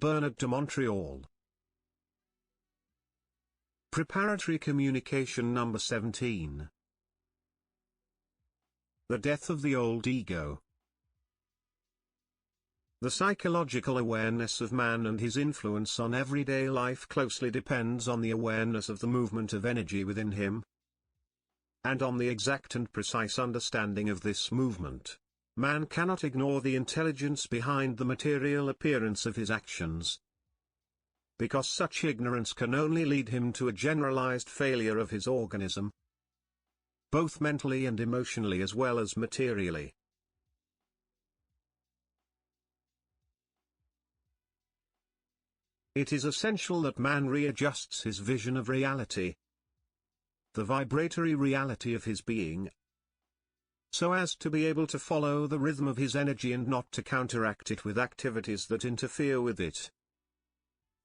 Bernard de Montreal. Preparatory Communication Number 17. The Death of the Old Ego. The psychological awareness of man and his influence on everyday life closely depends on the awareness of the movement of energy within him, and on the exact and precise understanding of this movement. Man cannot ignore the intelligence behind the material appearance of his actions, because such ignorance can only lead him to a generalized failure of his organism, both mentally and emotionally as well as materially. It is essential that man readjusts his vision of reality, the vibratory reality of his being, so as to be able to follow the rhythm of his energy and not to counteract it with activities that interfere with it.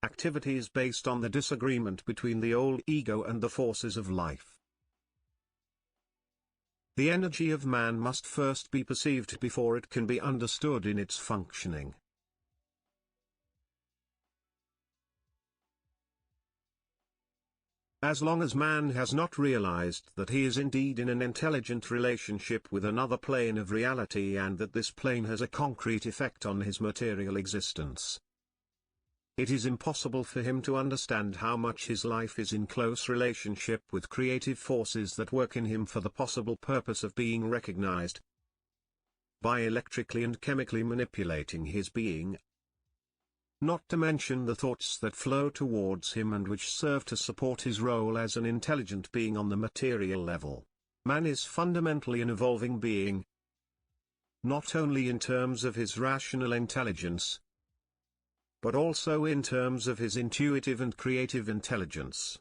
Activities based on the disagreement between the old ego and the forces of life. The energy of man must first be perceived before it can be understood in its functioning. As long as man has not realized that he is indeed in an intelligent relationship with another plane of reality and that this plane has a concrete effect on his material existence, it is impossible for him to understand how much his life is in close relationship with creative forces that work in him for the possible purpose of being recognized, by electrically and chemically manipulating his being, not to mention the thoughts that flow towards him and which serve to support his role as an intelligent being on the material level. Man is fundamentally an evolving being, not only in terms of his rational intelligence, but also in terms of his intuitive and creative intelligence.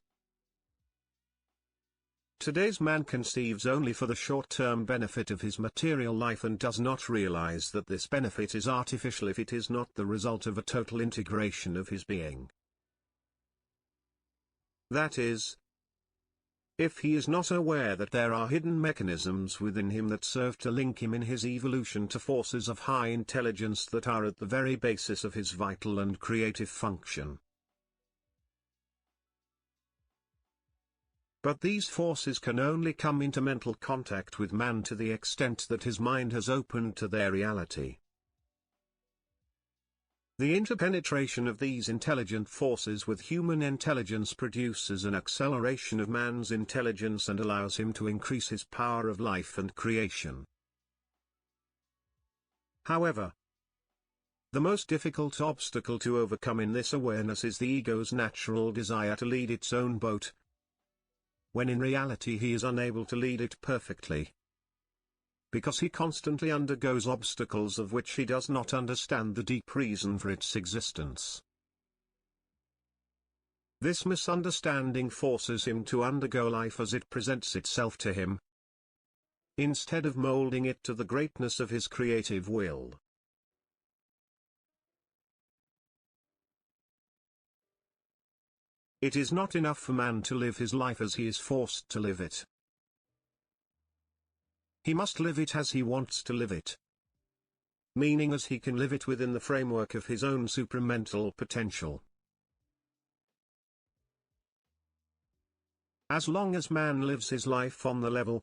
Today's man conceives only for the short-term benefit of his material life and does not realize that this benefit is artificial if it is not the result of a total integration of his being. That is, if he is not aware that there are hidden mechanisms within him that serve to link him in his evolution to forces of high intelligence that are at the very basis of his vital and creative function. But these forces can only come into mental contact with man to the extent that his mind has opened to their reality. The interpenetration of these intelligent forces with human intelligence produces an acceleration of man's intelligence and allows him to increase his power of life and creation. However, the most difficult obstacle to overcome in this awareness is the ego's natural desire to lead its own boat, when in reality he is unable to lead it perfectly, because he constantly undergoes obstacles of which he does not understand the deep reason for its existence. This misunderstanding forces him to undergo life as it presents itself to him, instead of molding it to the greatness of his creative will. It is not enough for man to live his life as he is forced to live it. He must live it as he wants to live it, meaning as he can live it within the framework of his own supramental potential. As long as man lives his life on the level,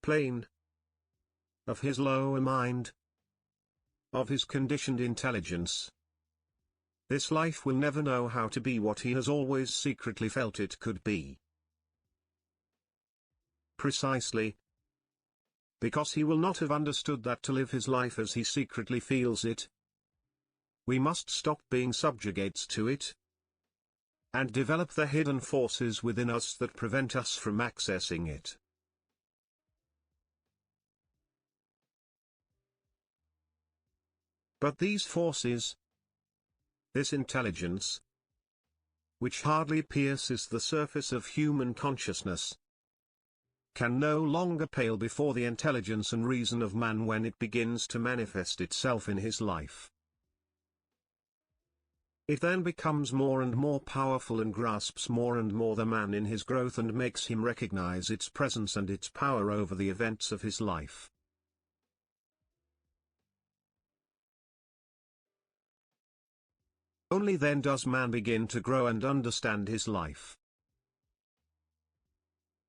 plane, of his lower mind, of his conditioned intelligence, this life will never know how to be what he has always secretly felt it could be. Precisely because he will not have understood that to live his life as he secretly feels it, we must stop being subjugates to it, and develop the hidden forces within us that prevent us from accessing it. But these forces, this intelligence, which hardly pierces the surface of human consciousness, can no longer pale before the intelligence and reason of man when it begins to manifest itself in his life. It then becomes more and more powerful and grasps more and more the man in his growth and makes him recognize its presence and its power over the events of his life. Only then does man begin to grow and understand his life.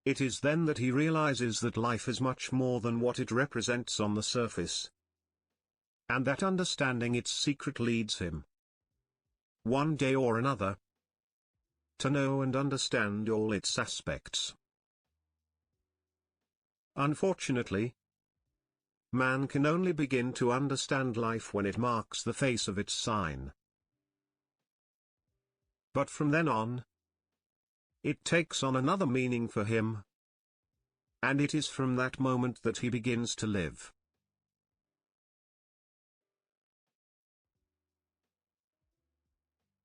It is then that he realizes that life is much more than what it represents on the surface, and that understanding its secret leads him, one day or another, to know and understand all its aspects. Unfortunately, man can only begin to understand life when it marks the face of its sign. But from then on, it takes on another meaning for him, and it is from that moment that he begins to live.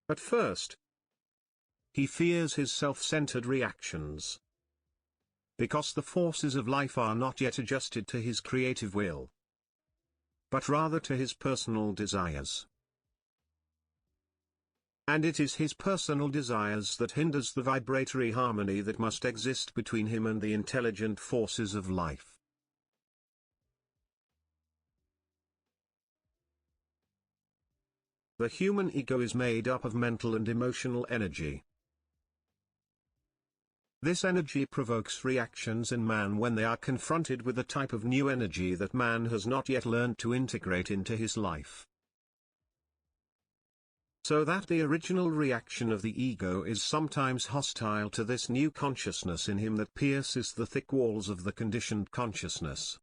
At first, he fears his self-centered reactions, because the forces of life are not yet adjusted to his creative will, but rather to his personal desires. And it is his personal desires that hinders the vibratory harmony that must exist between him and the intelligent forces of life. The human ego is made up of mental and emotional energy. This energy provokes reactions in man when they are confronted with a type of new energy that man has not yet learned to integrate into his life. So that the original reaction of the ego is sometimes hostile to this new consciousness in him that pierces the thick walls of the conditioned consciousness.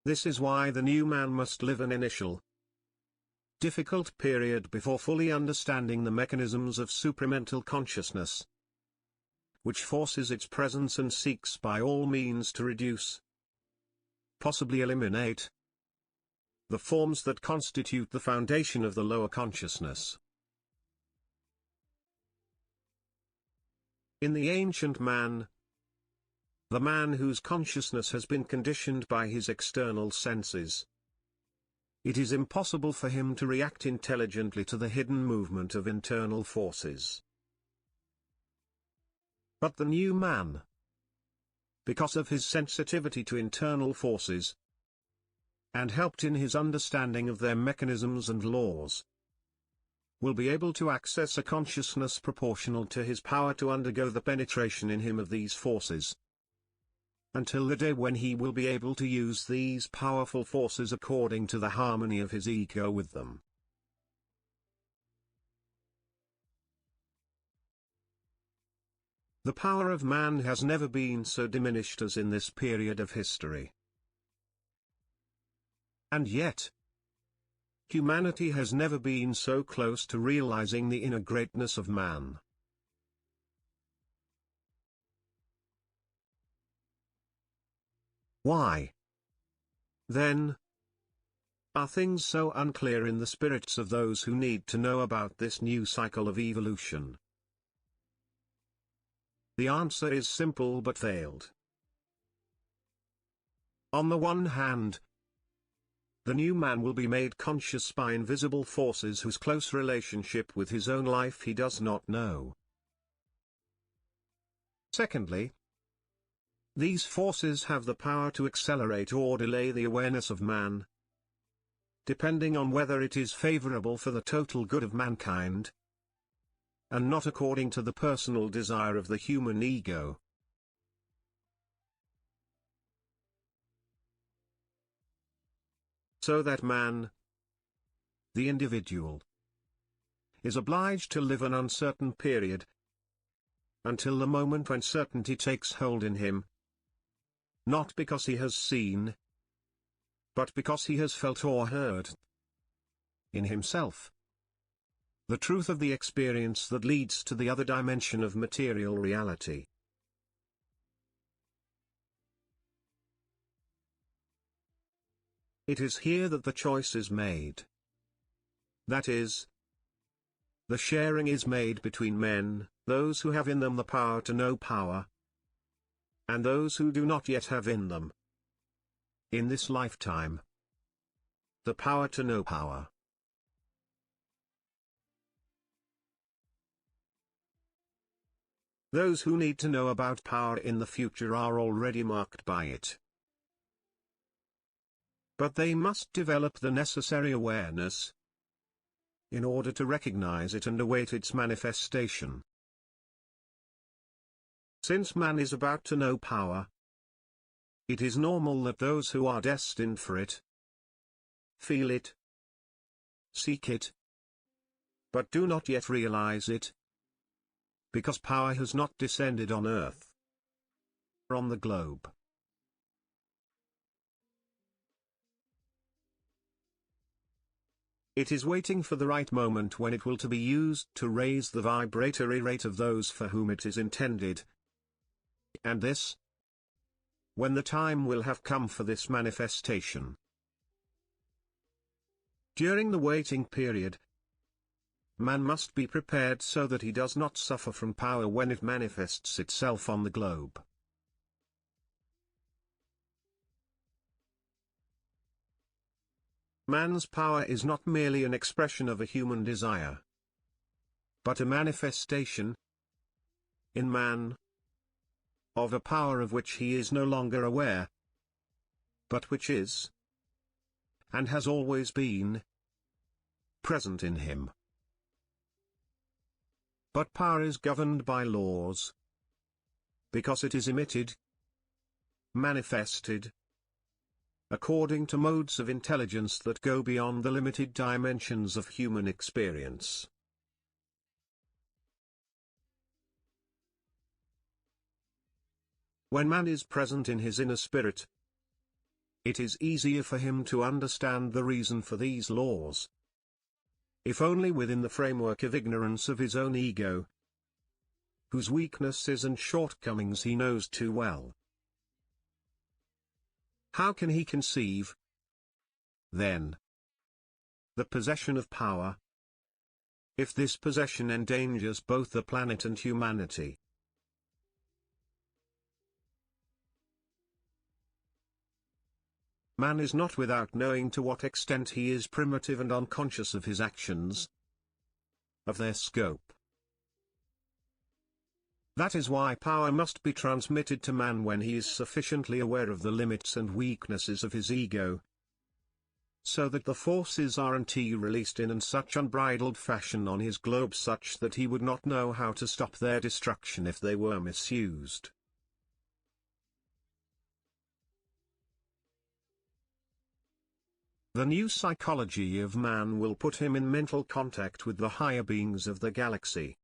This is why the new man must live an initial, difficult period before fully understanding the mechanisms of supramental consciousness, which forces its presence and seeks by all means to reduce, possibly eliminate, the forms that constitute the foundation of the lower consciousness. In the ancient man, the man whose consciousness has been conditioned by his external senses, it is impossible for him to react intelligently to the hidden movement of internal forces. But the new man, because of his sensitivity to internal forces, and helped in his understanding of their mechanisms and laws, will be able to access a consciousness proportional to his power to undergo the penetration in him of these forces, until the day when he will be able to use these powerful forces according to the harmony of his ego with them. The power of man has never been so diminished as in this period of history. And yet, humanity has never been so close to realizing the inner greatness of man. Why, then, are things so unclear in the spirits of those who need to know about this new cycle of evolution? The answer is simple but veiled. On the one hand, the new man will be made conscious by invisible forces whose close relationship with his own life he does not know. Secondly, these forces have the power to accelerate or delay the awareness of man, depending on whether it is favorable for the total good of mankind, and not according to the personal desire of the human ego. So that man, the individual, is obliged to live an uncertain period, until the moment when certainty takes hold in him, not because he has seen, but because he has felt or heard, in himself, the truth of the experience that leads to the other dimension of material reality. It is here that the choice is made. That is, the sharing is made between men, those who have in them the power to know power, and those who do not yet have in them, in this lifetime, the power to know power. Those who need to know about power in the future are already marked by it. But they must develop the necessary awareness in order to recognize it and await its manifestation. Since man is about to know power, it is normal that those who are destined for it feel it, seek it, but do not yet realize it, because power has not descended on earth or on the globe. It is waiting for the right moment when it will to be used to raise the vibratory rate of those for whom it is intended. And this, when the time will have come for this manifestation. During the waiting period, man must be prepared so that he does not suffer from power when it manifests itself on the globe. Man's power is not merely an expression of a human desire, but a manifestation, in man, of a power of which he is no longer aware, but which is, and has always been, present in him. But power is governed by laws, because it is emitted, manifested, according to modes of intelligence that go beyond the limited dimensions of human experience. When man is present in his inner spirit, it is easier for him to understand the reason for these laws, if only within the framework of ignorance of his own ego, whose weaknesses and shortcomings he knows too well. How can he conceive, then, the possession of power, if this possession endangers both the planet and humanity? Man is not without knowing to what extent he is primitive and unconscious of his actions, of their scope. That is why power must be transmitted to man when he is sufficiently aware of the limits and weaknesses of his ego, so that the forces aren't released in such unbridled fashion on his globe such that he would not know how to stop their destruction if they were misused. The new psychology of man will put him in mental contact with the higher beings of the galaxy.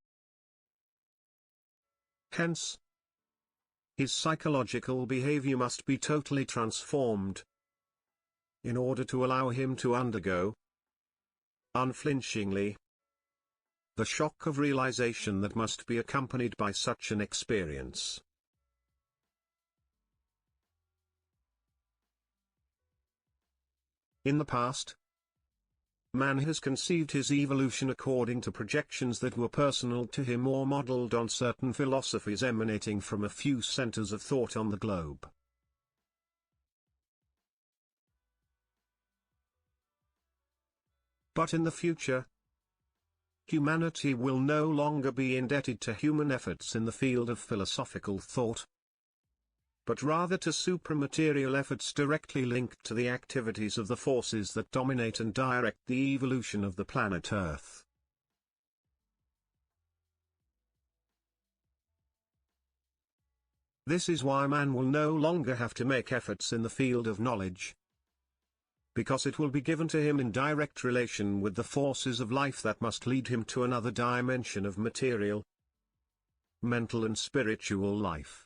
Hence, his psychological behavior must be totally transformed in order to allow him to undergo, unflinchingly, the shock of realization that must be accompanied by such an experience. In the past, man has conceived his evolution according to projections that were personal to him or modeled on certain philosophies emanating from a few centers of thought on the globe. But in the future, humanity will no longer be indebted to human efforts in the field of philosophical thought, but rather to supramaterial efforts directly linked to the activities of the forces that dominate and direct the evolution of the planet Earth. This is why man will no longer have to make efforts in the field of knowledge, because it will be given to him in direct relation with the forces of life that must lead him to another dimension of material, mental and spiritual life.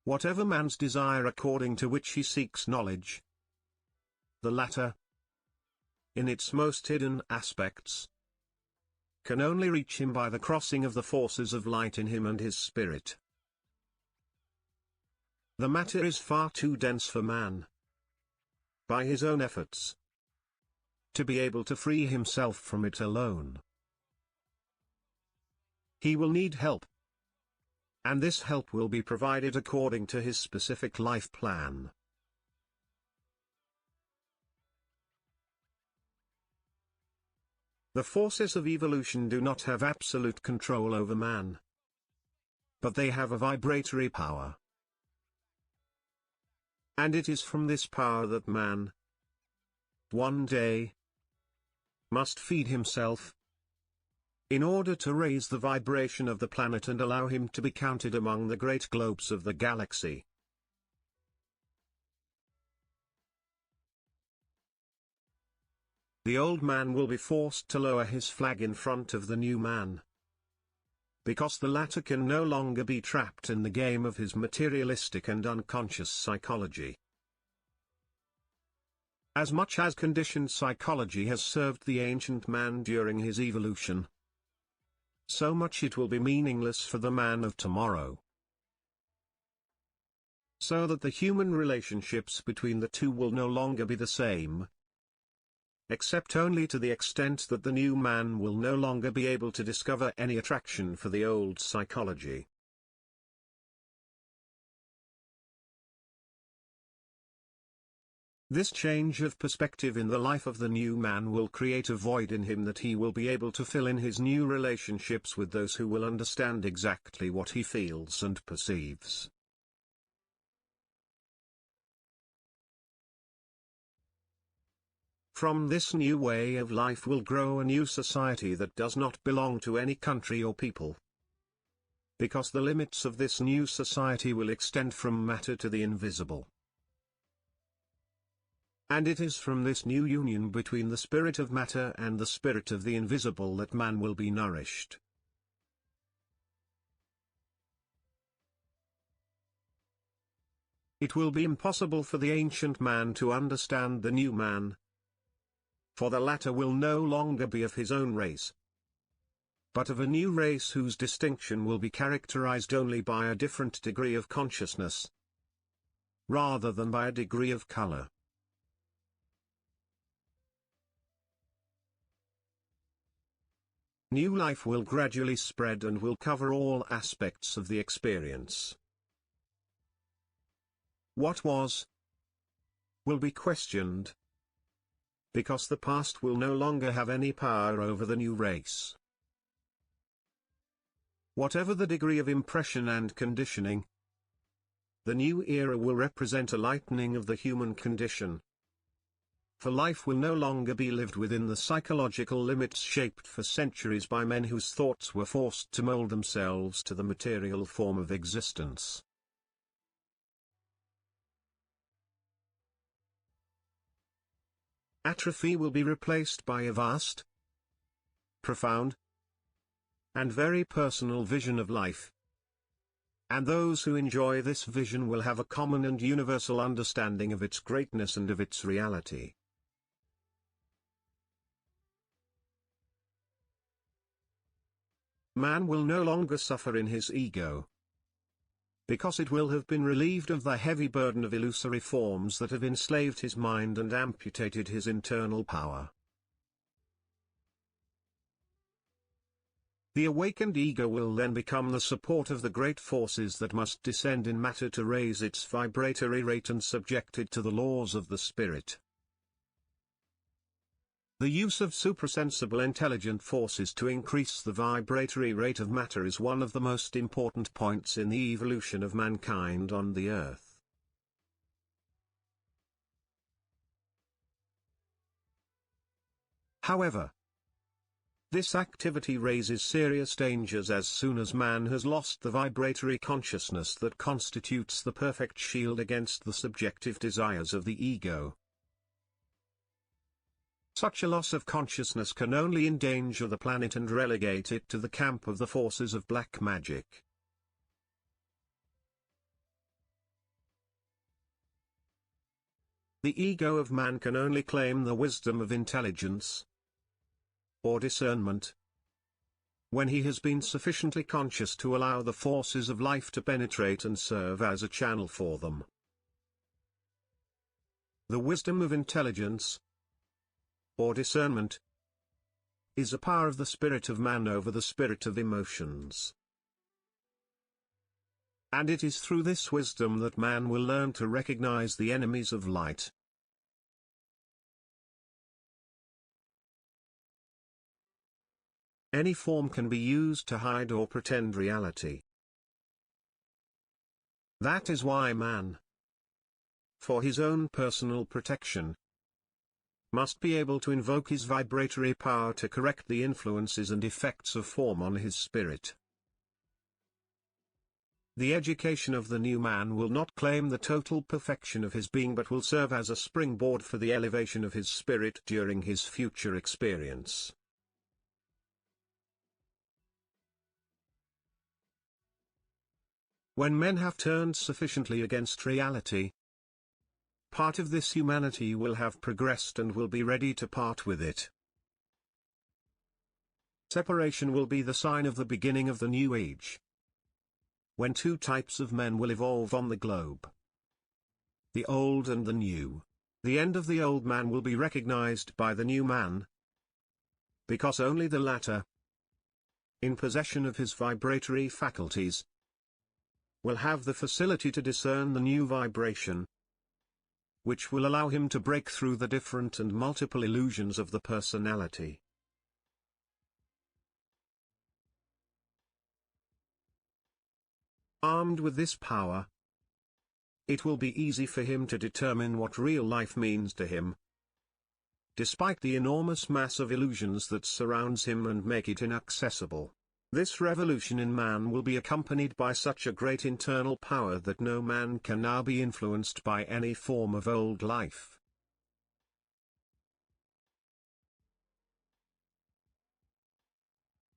Whatever man's desire according to which he seeks knowledge, the latter, in its most hidden aspects, can only reach him by the crossing of the forces of light in him and his spirit. The matter is far too dense for man, by his own efforts, to be able to free himself from it alone. He will need help, and this help will be provided according to his specific life plan. The forces of evolution do not have absolute control over man. but they have a vibratory power. And it is from this power that man, one day, must feed himself, in order to raise the vibration of the planet and allow him to be counted among the great globes of the galaxy. The old man will be forced to lower his flag in front of the new man, because the latter can no longer be trapped in the game of his materialistic and unconscious psychology. As much as conditioned psychology has served the ancient man during his evolution, so much it will be meaningless for the man of tomorrow. So that the human relationships between the two will no longer be the same, except only to the extent that the new man will no longer be able to discover any attraction for the old psychology. This change of perspective in the life of the new man will create a void in him that he will be able to fill in his new relationships with those who will understand exactly what he feels and perceives. From this new way of life will grow a new society that does not belong to any country or people. Because the limits of this new society will extend from matter to the invisible. And it is from this new union between the spirit of matter and the spirit of the invisible that man will be nourished. It will be impossible for the ancient man to understand the new man, for the latter will no longer be of his own race, but of a new race whose distinction will be characterized only by a different degree of consciousness, rather than by a degree of color. New life will gradually spread and will cover all aspects of the experience. What was will be questioned, because the past will no longer have any power over the new race. Whatever the degree of impression and conditioning, the new era will represent a lightening of the human condition. For life will no longer be lived within the psychological limits shaped for centuries by men whose thoughts were forced to mold themselves to the material form of existence. Atrophy will be replaced by a vast, profound, and very personal vision of life. And those who enjoy this vision will have a common and universal understanding of its greatness and of its reality. Man will no longer suffer in his ego, because it will have been relieved of the heavy burden of illusory forms that have enslaved his mind and amputated his internal power. The awakened ego will then become the support of the great forces that must descend in matter to raise its vibratory rate and subject it to the laws of the spirit. The use of suprasensible intelligent forces to increase the vibratory rate of matter is one of the most important points in the evolution of mankind on the earth. However, this activity raises serious dangers as soon as man has lost the vibratory consciousness that constitutes the perfect shield against the subjective desires of the ego. Such a loss of consciousness can only endanger the planet and relegate it to the camp of the forces of black magic. The ego of man can only claim the wisdom of intelligence or discernment when he has been sufficiently conscious to allow the forces of life to penetrate and serve as a channel for them. The wisdom of intelligence or discernment is a power of the spirit of man over the spirit of emotions. And it is through this wisdom that man will learn to recognize the enemies of light. Any form can be used to hide or pretend reality. That is why man, for his own personal protection, must be able to invoke his vibratory power to correct the influences and effects of form on his spirit. The education of the new man will not claim the total perfection of his being, but will serve as a springboard for the elevation of his spirit during his future experience. When men have turned sufficiently against reality, part of this humanity will have progressed and will be ready to part with it. Separation will be the sign of the beginning of the new age, when two types of men will evolve on the globe: the old and the new. The end of the old man will be recognized by the new man, because only the latter, in possession of his vibratory faculties, will have the facility to discern the new vibration, which will allow him to break through the different and multiple illusions of the personality. Armed with this power, it will be easy for him to determine what real life means to him, despite the enormous mass of illusions that surrounds him and make it inaccessible. This revolution in man will be accompanied by such a great internal power that no man can now be influenced by any form of old life.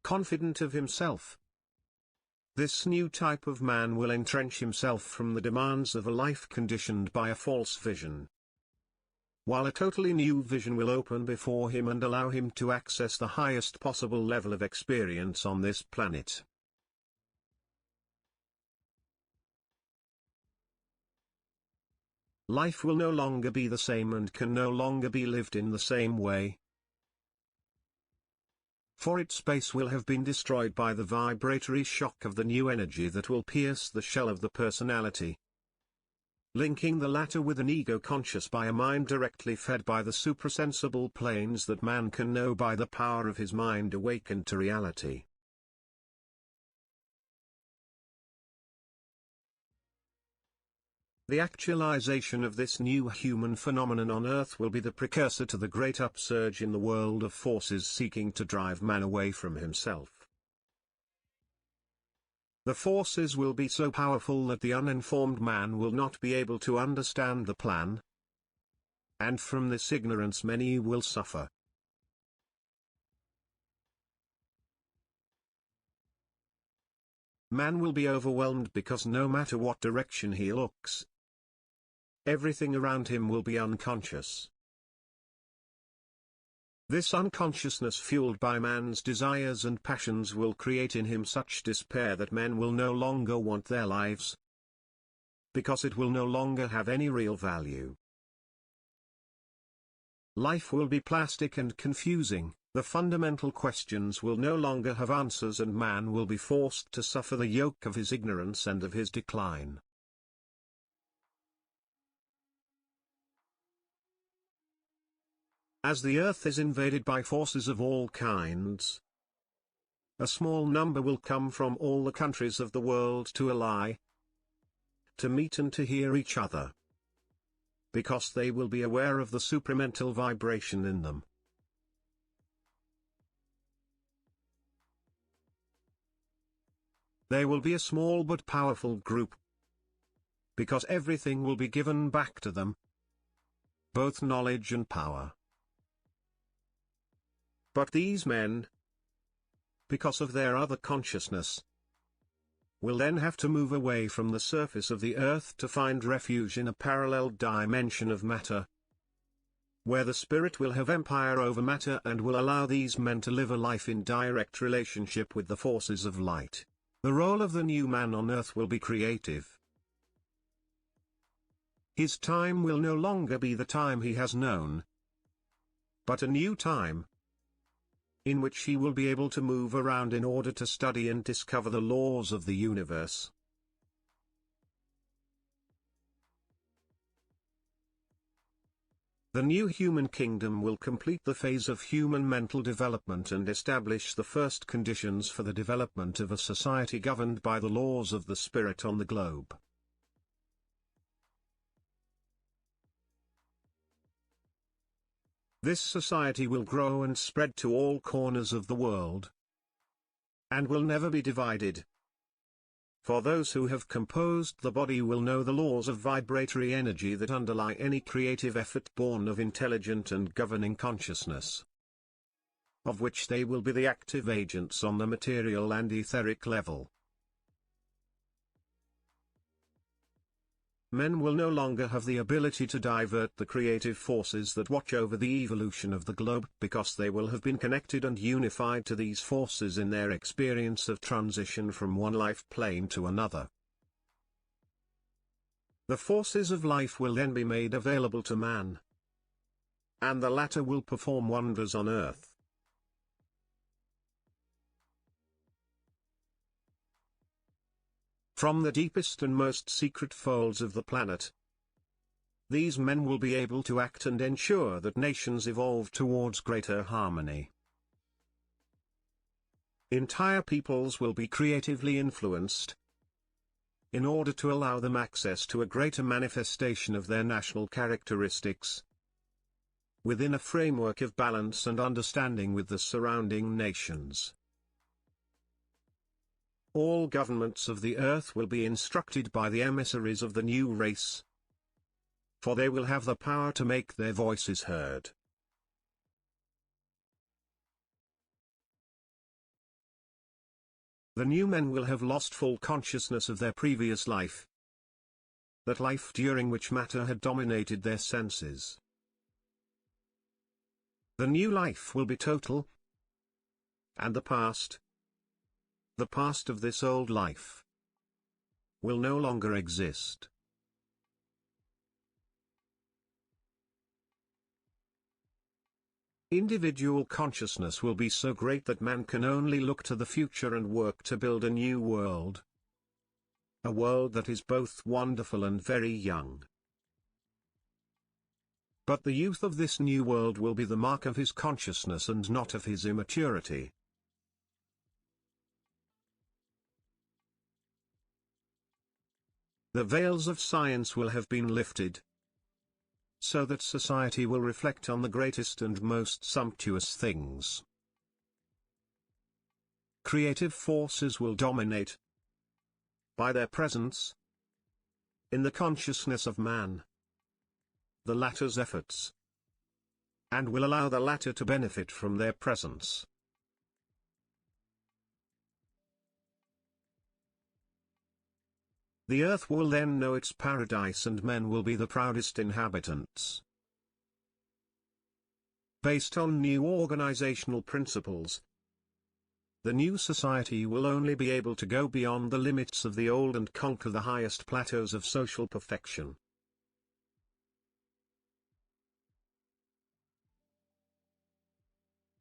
Confident of himself, this new type of man will entrench himself from the demands of a life conditioned by a false vision, while a totally new vision will open before him and allow him to access the highest possible level of experience on this planet. Life will no longer be the same and can no longer be lived in the same way, for its space will have been destroyed by the vibratory shock of the new energy that will pierce the shell of the personality, linking the latter with an ego conscious by a mind directly fed by the suprasensible planes that man can know by the power of his mind awakened to reality. The actualization of this new human phenomenon on Earth will be the precursor to the great upsurge in the world of forces seeking to drive man away from himself. The forces will be so powerful that the uninformed man will not be able to understand the plan, and from this ignorance many will suffer. Man will be overwhelmed because no matter what direction he looks, everything around him will be unconscious. This unconsciousness fueled by man's desires and passions will create in him such despair that men will no longer want their lives, because it will no longer have any real value. Life will be plastic and confusing, the fundamental questions will no longer have answers, and man will be forced to suffer the yoke of his ignorance and of his decline. As the earth is invaded by forces of all kinds, a small number will come from all the countries of the world to ally, to meet and to hear each other, because they will be aware of the supramental vibration in them. They will be a small but powerful group, because everything will be given back to them, both knowledge and power. But these men, because of their other consciousness, will then have to move away from the surface of the earth to find refuge in a parallel dimension of matter, where the spirit will have empire over matter and will allow these men to live a life in direct relationship with the forces of light. The role of the new man on earth will be creative. His time will no longer be the time he has known, but a new time, in which he will be able to move around in order to study and discover the laws of the universe. The new human kingdom will complete the phase of human mental development and establish the first conditions for the development of a society governed by the laws of the spirit on the globe. This society will grow and spread to all corners of the world, and will never be divided. For those who have composed the body will know the laws of vibratory energy that underlie any creative effort born of intelligent and governing consciousness, of which they will be the active agents on the material and etheric level. Men will no longer have the ability to divert the creative forces that watch over the evolution of the globe, because they will have been connected and unified to these forces in their experience of transition from one life plane to another. The forces of life will then be made available to man, and the latter will perform wonders on earth. From the deepest and most secret folds of the planet, these men will be able to act and ensure that nations evolve towards greater harmony. Entire peoples will be creatively influenced, in order to allow them access to a greater manifestation of their national characteristics, within a framework of balance and understanding with the surrounding nations. All governments of the earth will be instructed by the emissaries of the new race, for they will have the power to make their voices heard. The new men will have lost full consciousness of their previous life, that life during which matter had dominated their senses. The new life will be total, and the past of this old life, will no longer exist. Individual consciousness will be so great that man can only look to the future and work to build a new world. A world that is both wonderful and very young. But the youth of this new world will be the mark of his consciousness and not of his immaturity. The veils of science will have been lifted, so that society will reflect on the greatest and most sumptuous things. Creative forces will dominate, by their presence, in the consciousness of man, the latter's efforts, and will allow the latter to benefit from their presence. The earth will then know its paradise and men will be the proudest inhabitants. Based on new organizational principles, the new society will only be able to go beyond the limits of the old and conquer the highest plateaus of social perfection.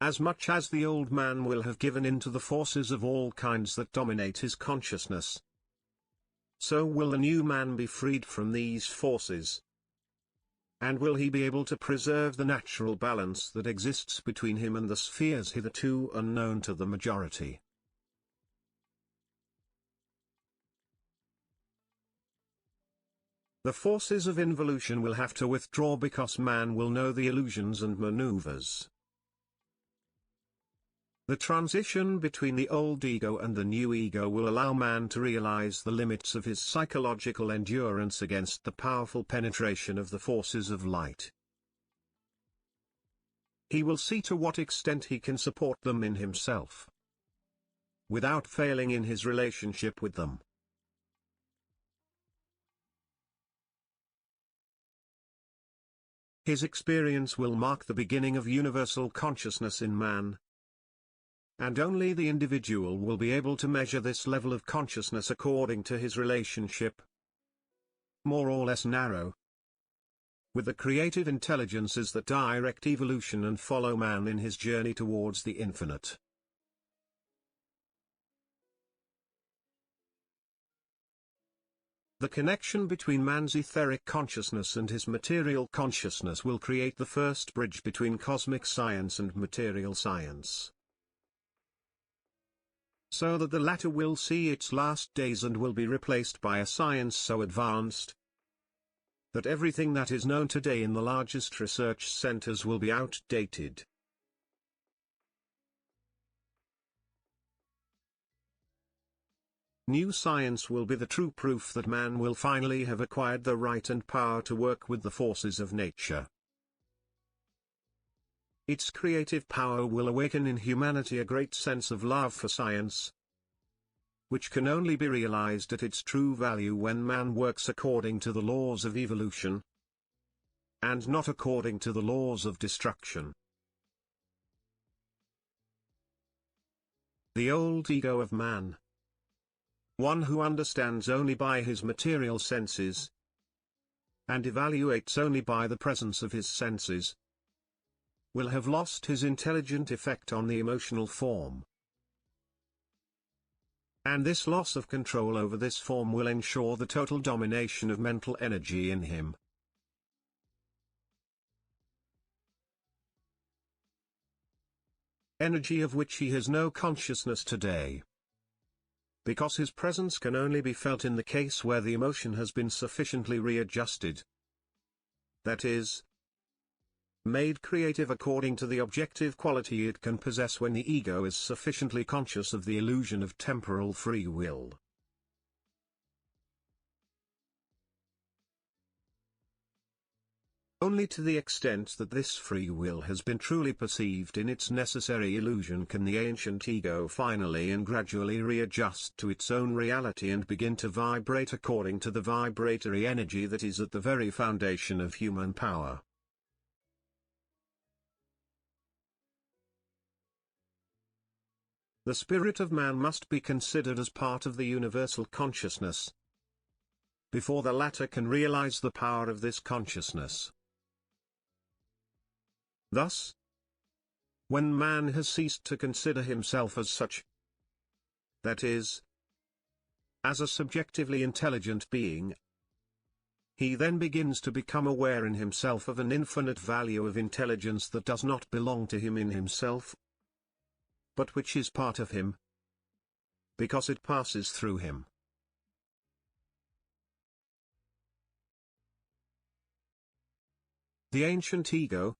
As much as the old man will have given in to the forces of all kinds that dominate his consciousness, so will the new man be freed from these forces. And will he be able to preserve the natural balance that exists between him and the spheres hitherto unknown to the majority. The forces of involution will have to withdraw because man will know the illusions and maneuvers. The transition between the old ego and the new ego will allow man to realize the limits of his psychological endurance against the powerful penetration of the forces of light. He will see to what extent he can support them in himself, without failing in his relationship with them. His experience will mark the beginning of universal consciousness in man, and only the individual will be able to measure this level of consciousness according to his relationship, more or less narrow, with the creative intelligences that direct evolution and follow man in his journey towards the infinite. The connection between man's etheric consciousness and his material consciousness will create the first bridge between cosmic science and material science, so that the latter will see its last days and will be replaced by a science so advanced that everything that is known today in the largest research centers will be outdated. New science will be the true proof that man will finally have acquired the right and power to work with the forces of nature. Its creative power will awaken in humanity a great sense of love for science, which can only be realized at its true value when man works according to the laws of evolution, and not according to the laws of destruction. The old ego of man, one who understands only by his material senses, and evaluates only by the presence of his senses, will have lost his intelligent effect on the emotional form. And this loss of control over this form will ensure the total domination of mental energy in him. Energy of which he has no consciousness today, because his presence can only be felt in the case where the emotion has been sufficiently readjusted. That is, made creative according to the objective quality it can possess when the ego is sufficiently conscious of the illusion of temporal free will. Only to the extent that this free will has been truly perceived in its necessary illusion can the ancient ego finally and gradually readjust to its own reality and begin to vibrate according to the vibratory energy that is at the very foundation of human power. The spirit of man must be considered as part of the universal consciousness, before the latter can realize the power of this consciousness. Thus, when man has ceased to consider himself as such, that is, as a subjectively intelligent being, he then begins to become aware in himself of an infinite value of intelligence that does not belong to him in himself, but which is part of him, because it passes through him. The ancient ego,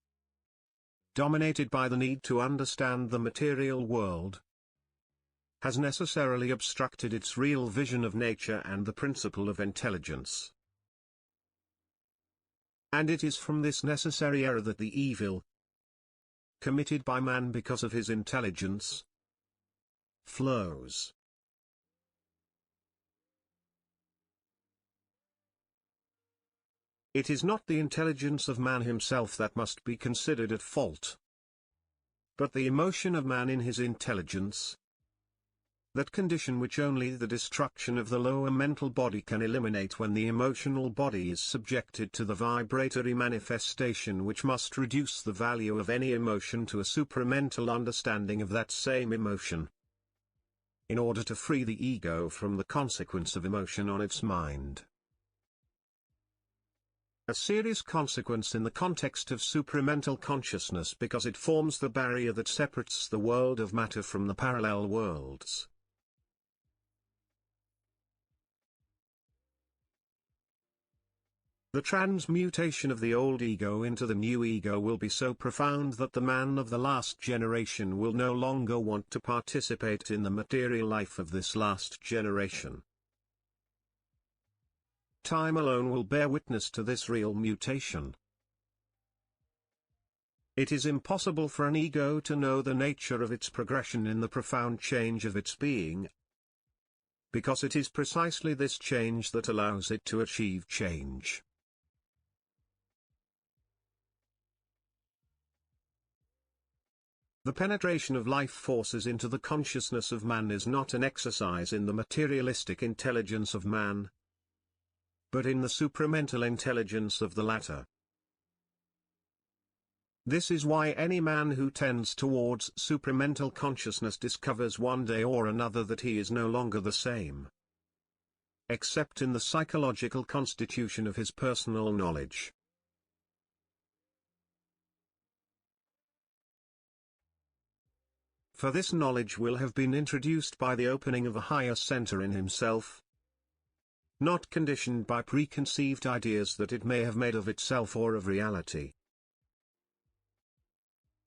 dominated by the need to understand the material world, has necessarily obstructed its real vision of nature and the principle of intelligence. And it is from this necessary error that the evil, committed by man because of his intelligence, flows. It is not the intelligence of man himself that must be considered at fault, but the emotion of man in his intelligence, that condition which only the destruction of the lower mental body can eliminate when the emotional body is subjected to the vibratory manifestation which must reduce the value of any emotion to a supramental understanding of that same emotion, in order to free the ego from the consequence of emotion on its mind. A serious consequence in the context of supramental consciousness because it forms the barrier that separates the world of matter from the parallel worlds. The transmutation of the old ego into the new ego will be so profound that the man of the last generation will no longer want to participate in the material life of this last generation. Time alone will bear witness to this real mutation. It is impossible for an ego to know the nature of its progression in the profound change of its being, because it is precisely this change that allows it to achieve change. The penetration of life forces into the consciousness of man is not an exercise in the materialistic intelligence of man, but in the supramental intelligence of the latter. This is why any man who tends towards supramental consciousness discovers one day or another that he is no longer the same, except in the psychological constitution of his personal knowledge. For this knowledge will have been introduced by the opening of a higher center in himself, not conditioned by preconceived ideas that it may have made of itself or of reality.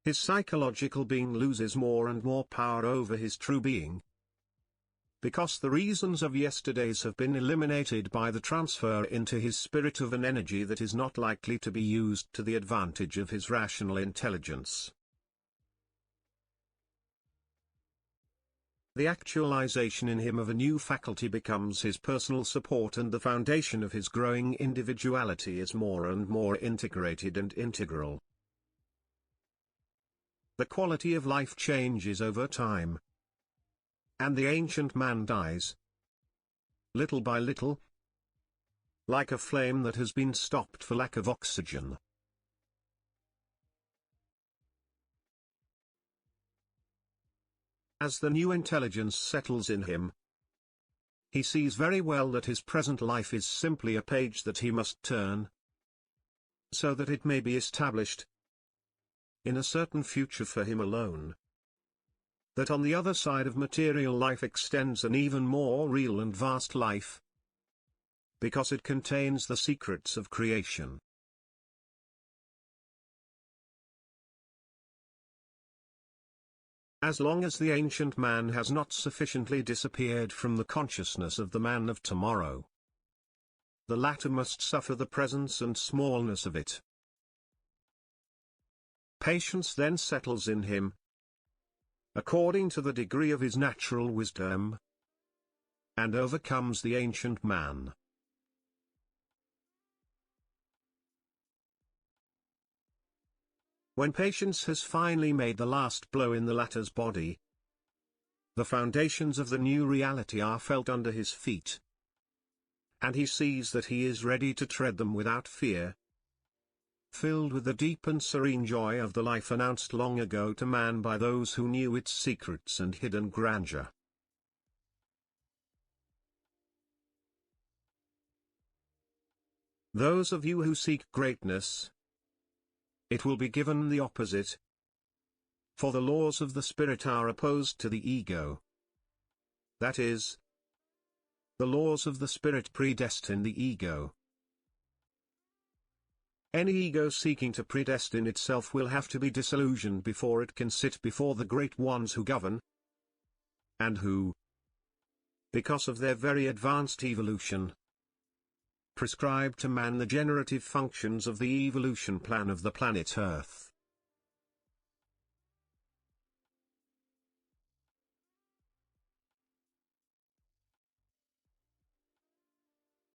His psychological being loses more and more power over his true being, because the reasons of yesterdays have been eliminated by the transfer into his spirit of an energy that is not likely to be used to the advantage of his rational intelligence. The actualization in him of a new faculty becomes his personal support, and the foundation of his growing individuality is more and more integrated and integral. The quality of life changes over time, and the ancient man dies, little by little, like a flame that has been stopped for lack of oxygen. As the new intelligence settles in him, he sees very well that his present life is simply a page that he must turn, so that it may be established in a certain future for him alone. That on the other side of material life extends an even more real and vast life, because it contains the secrets of creation. As long as the ancient man has not sufficiently disappeared from the consciousness of the man of tomorrow, the latter must suffer the presence and smallness of it. Patience then settles in him, according to the degree of his natural wisdom, and overcomes the ancient man. When patience has finally made the last blow in the latter's body, the foundations of the new reality are felt under his feet, and he sees that he is ready to tread them without fear, filled with the deep and serene joy of the life announced long ago to man by those who knew its secrets and hidden grandeur. Those of you who seek greatness, it will be given the opposite. For the laws of the spirit are opposed to the ego. That is, the laws of the spirit predestine the ego. Any ego seeking to predestine itself will have to be disillusioned before it can sit before the great ones who govern, and who, because of their very advanced evolution, prescribe to man the generative functions of the evolution plan of the planet Earth.